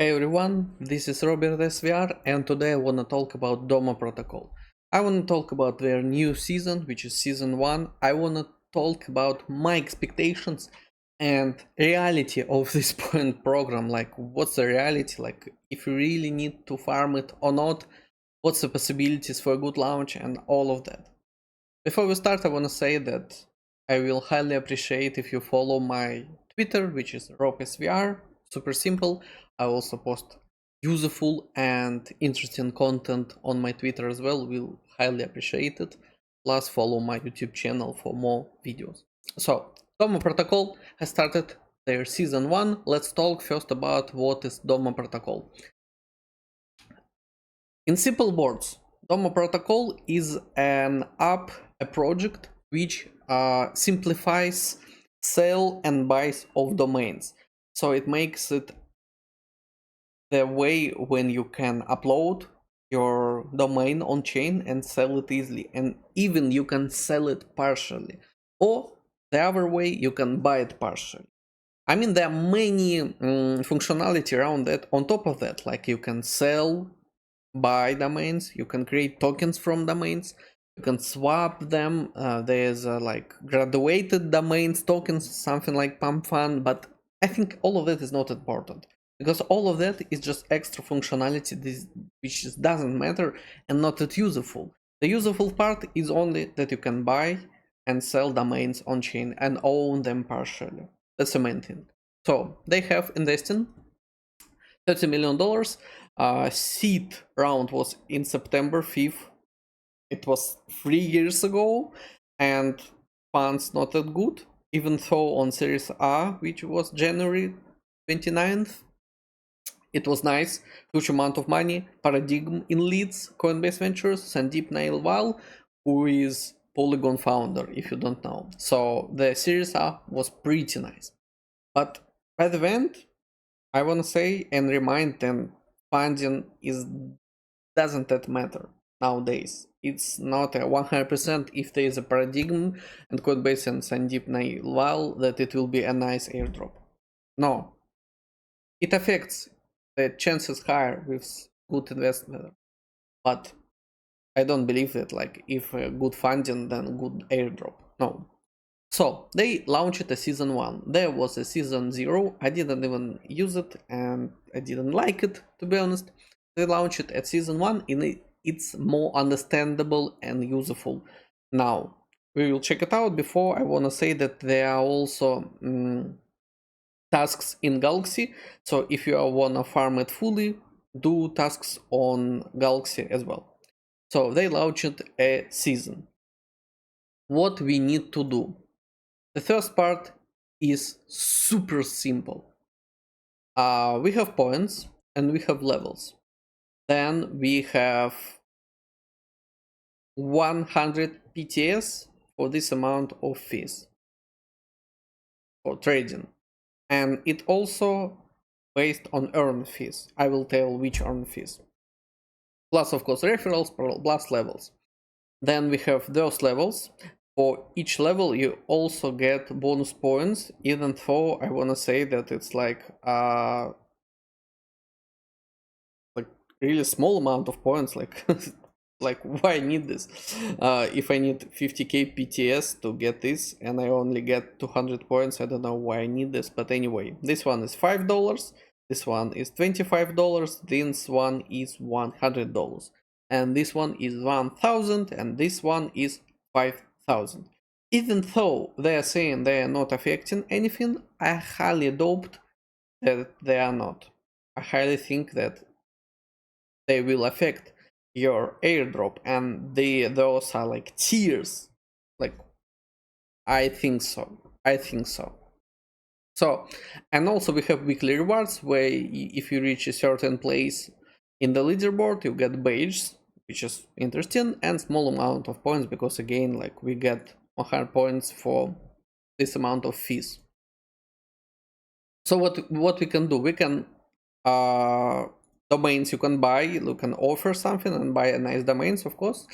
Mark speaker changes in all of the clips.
Speaker 1: Hey everyone, this is Robert SVR and today I wanna talk about Doma Protocol. I wanna talk about their new season, which is season 1. I wanna talk about my expectations and reality of this point program, like what's the reality, like if you really need to farm it or not, what's the possibilities for a good launch and all of that. Before we start, I wanna say that I will highly appreciate if you follow my Twitter, which is RobSVR, super simple. I also post useful and interesting content on my Twitter as well. Will highly appreciate it. Plus follow my YouTube channel for more videos. So Doma Protocol has started their season 1. Let's talk first about what is Doma Protocol. In simple words, Doma Protocol is an app, a project which simplifies sale and buys of domains. So it makes it the way when you can upload your domain on chain and sell it easily, and even you can sell it partially, or the other way you can buy it partially. I mean, there are many functionality around that. On top of that, like you can sell, buy domains, you can create tokens from domains, you can swap them. There's like graduated domains tokens, something like pump fund, but I think all of that is not important because all of that is just extra functionality which doesn't matter and not that useful. The useful part is only that you can buy and sell domains on chain and own them partially. That's the main thing. So they have invested $30 million. Seed round was in September 5th. It was 3 years ago, and funds not that good. Even though on Series A, which was January 29th, it was nice, huge amount of money. Paradigm in leads, Coinbase Ventures, Sandeep Nailwal, who is Polygon founder, if you don't know. So the Series A was pretty nice. But by the end, I want to say and remind them, funding doesn't that matter nowadays. It's not a 100% if there is a Paradigm and Coinbase and Sandeep Nailwal that it will be a nice airdrop. No, it affects the chances higher with good investment, but I don't believe that like if good funding then good airdrop. No. So they launched a season 1. There was a season 0. I didn't even use it and I didn't like it, to be honest. They launched it at season 1 and it's more understandable and useful now. We will check it out. Before, I want to say that there are also tasks in Galaxy. So if you want to farm it fully, do tasks on Galaxy as well. So they launched a season. What we need to do. The first part is super simple. We have points and we have levels. Then we have 100 PTS for this amount of fees for trading. And it also based on earned fees. I will tell which earned fees. Plus, of course, referrals plus levels. Then we have those levels. For each level you also get bonus points, even though I want to say that it's like really small amount of points, like like why I need this if I need 50k PTS to get this and I only get 200 points. I don't know why I need this, but anyway, this one is $5, this one is $25, this one is $100, and this one is 1000, and this one is 5000. Even though they are saying they are not affecting anything, I highly doubt that they are not. I highly think that they will affect your airdrop, and those are like tiers. Like, I think so. So, and also we have weekly rewards where if you reach a certain place in the leaderboard, you get badges, which is interesting, and small amount of points because again, like we get 100 points for this amount of fees. So what we can do? We can domains you can buy, you can offer something and buy a nice domains, of course,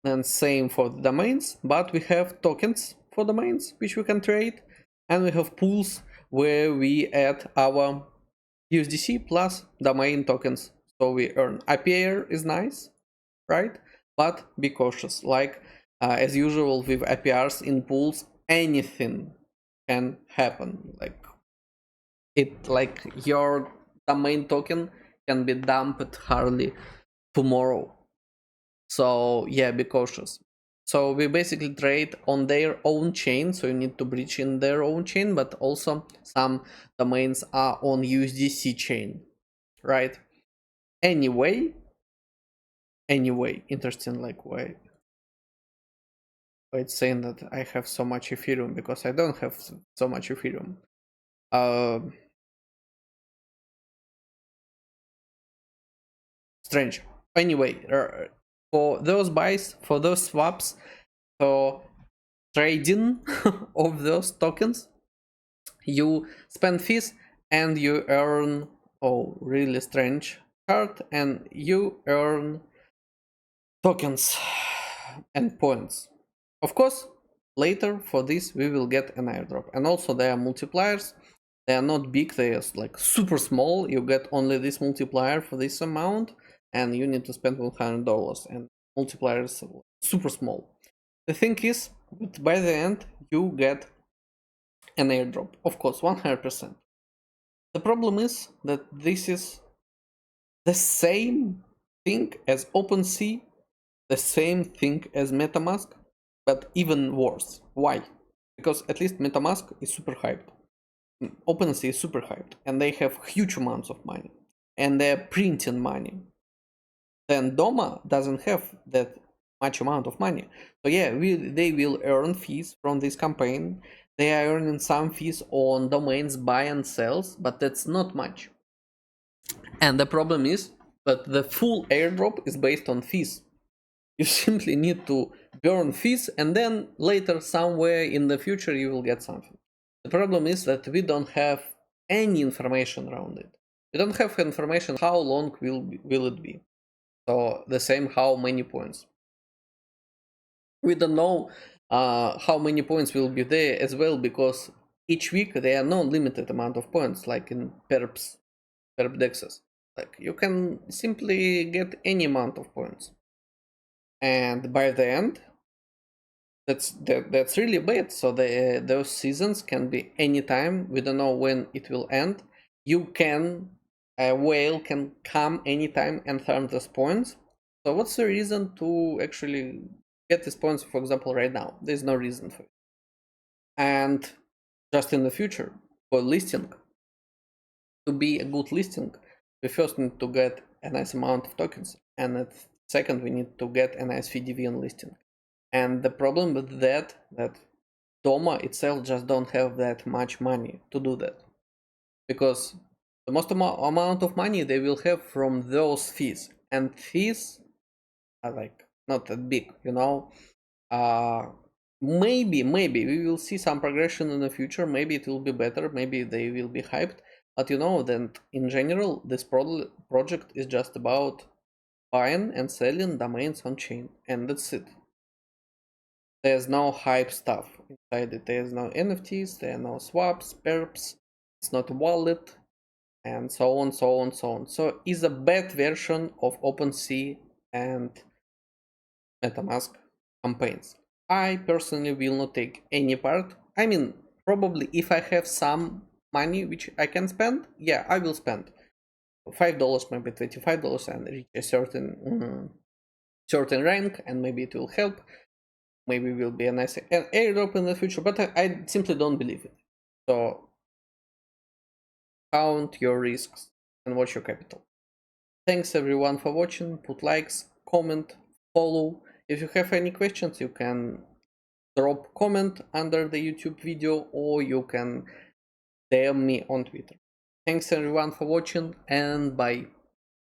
Speaker 1: and same for the domains, but we have tokens for domains which we can trade, and we have pools where we add our USDC plus domain tokens. So we earn API is nice, right? But be cautious. Like as usual with APRs in pools, anything can happen. Like your domain token can be dumped hardly tomorrow. So yeah, be cautious. So we basically trade on their own chain, so you need to breach in their own chain, but also some domains are on USDC chain, right? Anyway, interesting, like why it's saying that I have so much Ethereum, because I don't have so much Ethereum. Strange. Anyway, for those buys, for those swaps, for trading of those tokens, you spend fees and you earn, oh, really strange card, and you earn tokens and points. Of course, later for this we will get an airdrop, and also there are multipliers. They are not big, they are like super small. You get only this multiplier for this amount, and you need to spend $100, and multipliers super small. The thing is, by the end you get an airdrop, of course, 100%. The problem is that this is the same thing as OpenSea, the same thing as Metamask, but even worse. Why? Because at least Metamask is super hyped. OpenSea is super hyped, and they have huge amounts of money, and they're printing money. Then Doma doesn't have that much amount of money. So yeah, they will earn fees from this campaign. They are earning some fees on domains buy and sells, but that's not much. And the problem is that the full airdrop is based on fees. You simply need to burn fees, and then later somewhere in the future you will get something. The problem is that we don't have any information around it. We don't have information how long will it be. So the same, how many points. We don't know how many points will be there as well, because each week there are no limited amount of points like in perp dexes. Like you can simply get any amount of points, and by the end, that's really bad. So those seasons can be anytime. We don't know when it will end. You can a whale can come anytime and farm those points. So what's the reason to actually get these points? For example, right now, there's no reason for it. And just in the future, for listing, to be a good listing, we first need to get a nice amount of tokens, and second, we need to get a nice VDV on listing. And the problem with that Doma itself just don't have that much money to do that, because the most amount of money they will have from those fees, and fees are like not that big, you know. Maybe we will see some progression in the future. Maybe it will be better. Maybe they will be hyped. But you know that in general, this project is just about buying and selling domains on chain, and that's it. There's no hype stuff inside it. There's no NFTs, there are no swaps, perps, it's not a wallet, and so on, so on, so on. So it's a bad version of OpenSea and MetaMask campaigns. I personally will not take any part. I mean, probably if I have some money which I can spend, yeah, I will spend $5, maybe $25, and reach a certain rank, and maybe it will help. Maybe will be a nice airdrop in the future, but I simply don't believe it. So count your risks and watch your capital. Thanks everyone for watching. Put likes, comment, follow. If you have any questions, you can drop comment under the YouTube video, or you can DM me on Twitter. Thanks everyone for watching, and bye.